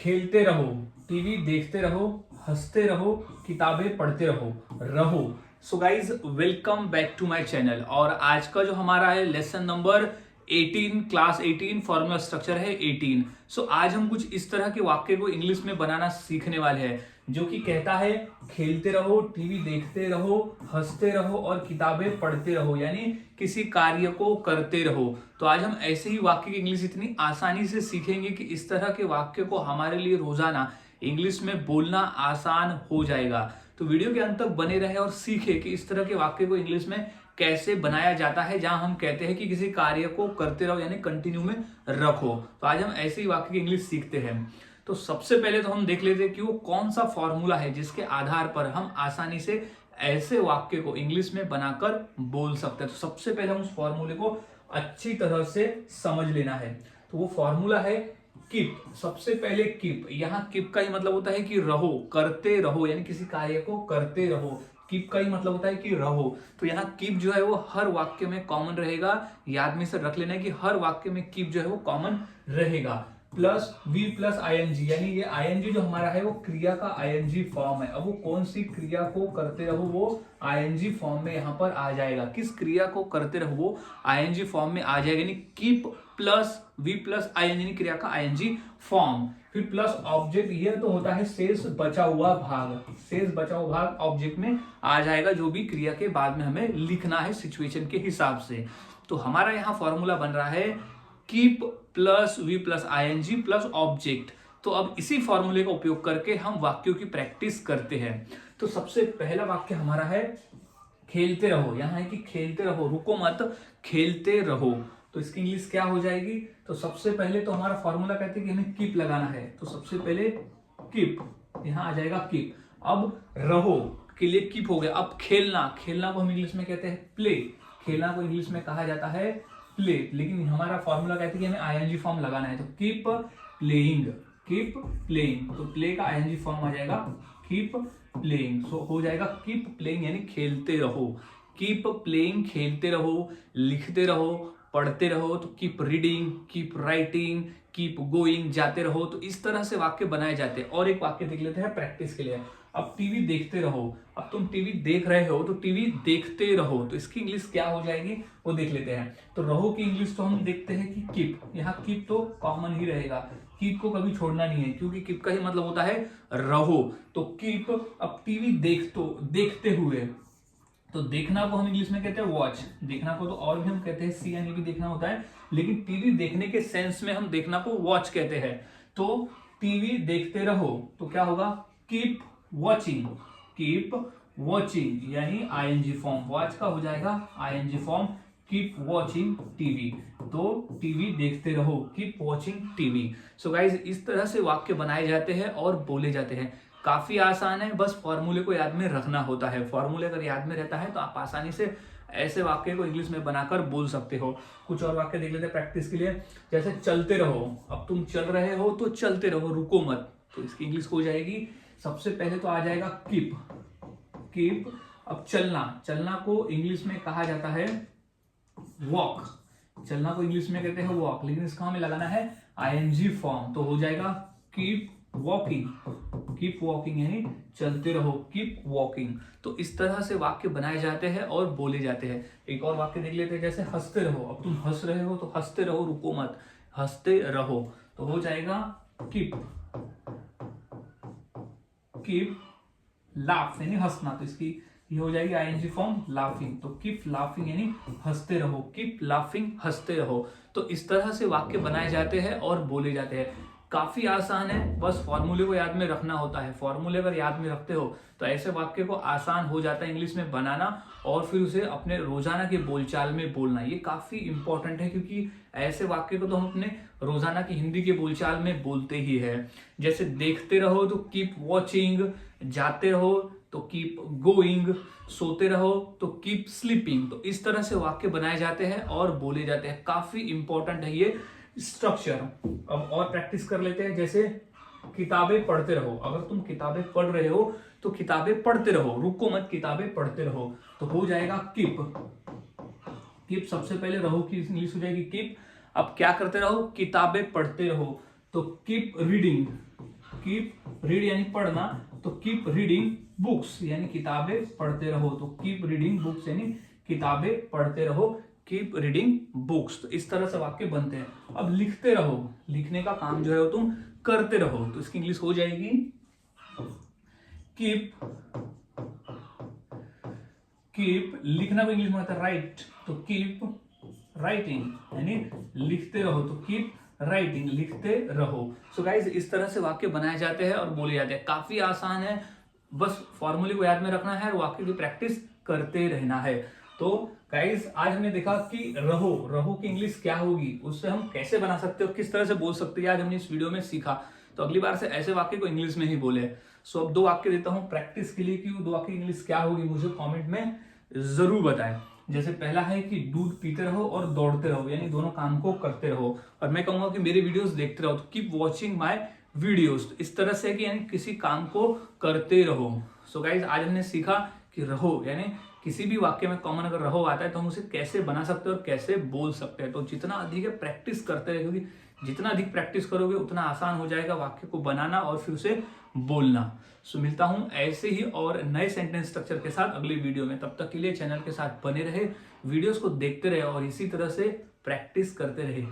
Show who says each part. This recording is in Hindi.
Speaker 1: खेलते रहो, टीवी देखते रहो, हंसते रहो, किताबें पढ़ते रहो। So guys welcome back to my channel. और आज का जो हमारा है lesson number 18, class 18, formula structure है 18। सो आज हम कुछ इस तरह के वाक्य को इंग्लिश में बनाना सीखने वाले हैं जो कि कहता है खेलते रहो, टीवी देखते रहो, हंसते रहो और किताबें पढ़ते रहो, यानी किसी कार्य को करते रहो। तो आज हम ऐसे ही वाक्य की इंग्लिश इतनी आसानी से सीखेंगे कि इस तरह के वाक्य को हमारे लिए रोजाना इंग्लिश में बोलना आसान हो जाएगा। तो वीडियो के अंत तक बने रहे और सीखे कि इस तरह के वाक्य को इंग्लिश में कैसे बनाया जाता है, जहां हम कहते हैं कि किसी कार्य को करते रहो यानी कंटिन्यू में रखो। तो आज हम ऐसे ही वाक्य की इंग्लिश सीखते हैं। तो सबसे पहले तो हम देख लेते हैं कि वो कौन सा फॉर्मूला है जिसके आधार पर हम आसानी से ऐसे वाक्य को इंग्लिश में बनाकर बोल सकते हैं। तो सबसे पहले हम उस फॉर्मूले को अच्छी तरह से समझ लेना है। तो वो फॉर्मूला है कीप। सबसे पहले कीप, यहाँ कीप का ही मतलब होता है कि रहो, करते रहो, यानी किसी कार्य को करते रहो। कीप का ही मतलब होता है कि रहो। तो यहाँ कीप जो है वो हर वाक्य में कॉमन रहेगा। याद में से रख लेना है कि हर वाक्य में कीप जो है वो कॉमन रहेगा। प्लस वी प्लस आईएनजी, यानी ये आईएनजी जो हमारा है वो क्रिया का आईएनजी फॉर्म है। अब वो कौन सी क्रिया को करते रहो वो आईएनजी फॉर्म में यहाँ पर आ जाएगा। किस क्रिया को करते रहो वो आईएनजी फॉर्म में आ जाएगा, यानी keep plus V plus ING क्रिया का आईएनजी फॉर्म। फिर प्लस ऑब्जेक्ट, ये तो होता है शेष बचा हुआ भाग। शेष बचा हुआ भाग ऑब्जेक्ट में आ जाएगा, जो भी क्रिया के बाद में हमें लिखना है सिचुएशन के हिसाब से। तो हमारा यहाँ फॉर्मूला बन रहा है keep plus V plus ING plus object. तो अब इसी फॉर्मूले का उपयोग करके हम वाक्यों की प्रैक्टिस करते हैं। तो सबसे पहला वाक्य हमारा है खेलते रहो। यहाँ है कि खेलते रहो, रुको मत, खेलते रहो। तो इसकी इंग्लिश क्या हो जाएगी? तो सबसे पहले तो हमारा फॉर्मूला कहते हैं कि हमें कीप लगाना है। तो सबसे पहले कीप, यहाँ आ जाएगा कीप। अब रहो के लिए कीप हो गया। अब खेलना, खेलना को हम इंग्लिश में कहते हैं प्ले। खेलना को इंग्लिश में कहा जाता है प्ले, लेकिन हमारा फॉर्मूला कहते हैं कि हमें आईएनजी फॉर्म लगाना है। तो कीप प्लेइंग, कीप प्लेइंग। तो प्ले का आईएनजी फॉर्म आ जाएगा कीप प्लेइंग। सो हो जाएगा कीप प्लेइंग, यानी खेलते रहो। कीप प्लेइंग, खेलते रहो, लिखते रहो, पढ़ते रहो। तो keep reading, keep writing, keep going, जाते रहो। तो इस तरह से वाक्य बनाए जाते हैं। और एक वाक्य देख लेते हैं प्रैक्टिस के लिए। अब टीवी देखते रहो। अब तुम टीवी देख रहे हो तो टीवी देखते रहो। तो इसकी इंग्लिश क्या हो जाएगी वो देख लेते हैं। तो रहो की इंग्लिश तो हम देखते हैं कि कीप। यहाँ कीप तो कॉमन ही रहेगा, कीप को कभी छोड़ना नहीं है, क्योंकि कीप का ही मतलब होता है रहो। तो कीप, अब टीवी देखते हुए, तो देखना को हम इंग्लिश में कहते हैं वॉच। देखना को तो और भी हम कहते हैं सी यानी भी देखना होता है, लेकिन टीवी देखने के सेंस में हम देखना को वॉच कहते हैं। तो टीवी देखते रहो तो क्या होगा? कीप वॉचिंग, कीप वॉचिंग, यानी आईएनजी फॉर्म। वॉच का हो जाएगा ING form keep watching TV. तो टीवी देखते रहो, keep watching TV. So guys इस तरह से वाक्य बनाए जाते हैं और बोले जाते हैं। काफी आसान है, बस फॉर्मूले को याद में रखना होता है। फॉर्मूले अगर याद में रहता है तो आप आसानी से ऐसे वाक्य को इंग्लिश में बनाकर बोल सकते हो। कुछ और वाक्य देख लेते हैं प्रैक्टिस के लिए। जैसे चलते रहो, अब तुम चल रहे हो तो चलते रहो, रुको मत। तो इसकी इंग्लिश हो जाएगी, सबसे पहले तो आ जाएगा कीप, कीप। अब चलना, चलना को इंग्लिश में कहा जाता है वॉक। चलना को इंग्लिश में कहते हैं वॉक, लेकिन इसका हमें लगाना है आईएनजी फॉर्म। तो हो जाएगा कीप वॉकिंग, कीप वॉकिंग, यानी चलते रहो, कीप वॉकिंग। तो इस तरह से वाक्य बनाए जाते हैं और बोले जाते हैं। एक और वाक्य देख लेते हैं, जैसे हंसते रहो। अब तुम हंस रहे हो तो हंसते रहो, रुको मत, हंसते रहो। तो हो जाएगा कीप, कीप लाफ, यानी हंसना। तो इसकी ये हो जाएगी आईएनजी फॉर्म लाफिंग। तो कीप लाफिंग यानी हंसते रहो, कीप लाफिंग, हंसते रहो। तो इस तरह से वाक्य बनाए जाते हैं और बोले जाते हैं। काफी आसान है, बस फॉर्मूले को याद में रखना होता है। फॉर्मूले अगर याद में रखते हो तो ऐसे वाक्य को आसान हो जाता है इंग्लिश में बनाना और फिर उसे अपने रोजाना के बोलचाल में बोलना। ये काफी इंपॉर्टेंट है, क्योंकि ऐसे वाक्य को तो हम अपने रोजाना की हिंदी के बोलचाल में बोलते ही है। जैसे देखते रहो तो कीप वॉचिंग, जाते रहो तो कीप गोइंग, सोते रहो तो कीप स्लीपिंग। तो इस तरह से वाक्य बनाए जाते हैं और बोले जाते हैं। काफी इंपॉर्टेंट है ये स्ट्रक्चर। अब और प्रैक्टिस कर लेते हैं। जैसे किताबें पढ़ते रहो। अगर तुम किताबें पढ़ रहे हो तो किताबें पढ़ते रहो, रुको मत, किताबें पढ़ते रहो। तो हो जाएगा कीप, कीप सबसे पहले रहो की इंग्लिश हो जाएगी कीप। अब क्या करते रहो? किताबें पढ़ते रहो। तो कीप रीडिंग, कीप रीड यानी पढ़ना, तो कीप रीडिंग बुक्स यानी किताबें पढ़ते रहो, तो कीप रीडिंग बुक्स यानी किताबें पढ़ते रहो, कीप रीडिंग बुक्स। तो इस तरह से वाक्य बनते हैं। अब लिखते रहो, लिखने का काम जो है वो तुम करते रहो, तो इसकी इंग्लिश हो जाएगी कीप, कीप लिखना को इंग्लिश में होता है राइट, तो कीप राइटिंग यानी लिखते रहो, तो कीप राइटिंग लिखते रहो। सो गाइज इस तरह से वाक्य बनाए जाते हैं और बोले जाते हैं। काफी आसान है, बस फॉर्मूले को याद में रखना है और वाक्य की प्रैक्टिस करते रहना है। तो गाइज आज हमने देखा कि रहो, रहो की इंग्लिश क्या होगी, उससे हम कैसे बना सकते हो, किस तरह से बोल सकते हैं, आज हमने इस वीडियो में सीखा। तो अगली बार से ऐसे वाक्य को इंग्लिश में ही बोले। सो अब 2 वाक्य देता हूं प्रैक्टिस के लिए कि वो 2 वाक्य इंग्लिश क्या होगी, मुझे कॉमेंट में जरूर बताएं। जैसे पहला है कि दूध पीते रहो और दौड़ते रहो, यानी दोनों काम को करते रहो। और मैं कहूंगा कि मेरी वीडियोस देखते रहो, तो कीप वॉचिंग माय वीडियोस। तो इस तरह से कि यानी किसी काम को करते रहो। सो गाइज आज हमने सीखा कि रहो यानी किसी भी वाक्य में कॉमन अगर रहो आता है तो हम उसे कैसे बना सकते हैं और कैसे बोल सकते हैं। तो जितना अधिक है प्रैक्टिस करते रहे, क्योंकि जितना अधिक प्रैक्टिस करोगे उतना आसान हो जाएगा वाक्य को बनाना और फिर उसे बोलना। सो मिलता हूं ऐसे ही और नए सेंटेंस स्ट्रक्चर के साथ अगले वीडियो में। तब तक के लिए चैनल के साथ बने रहे, वीडियोस को देखते रहे और इसी तरह से प्रैक्टिस करते रहे।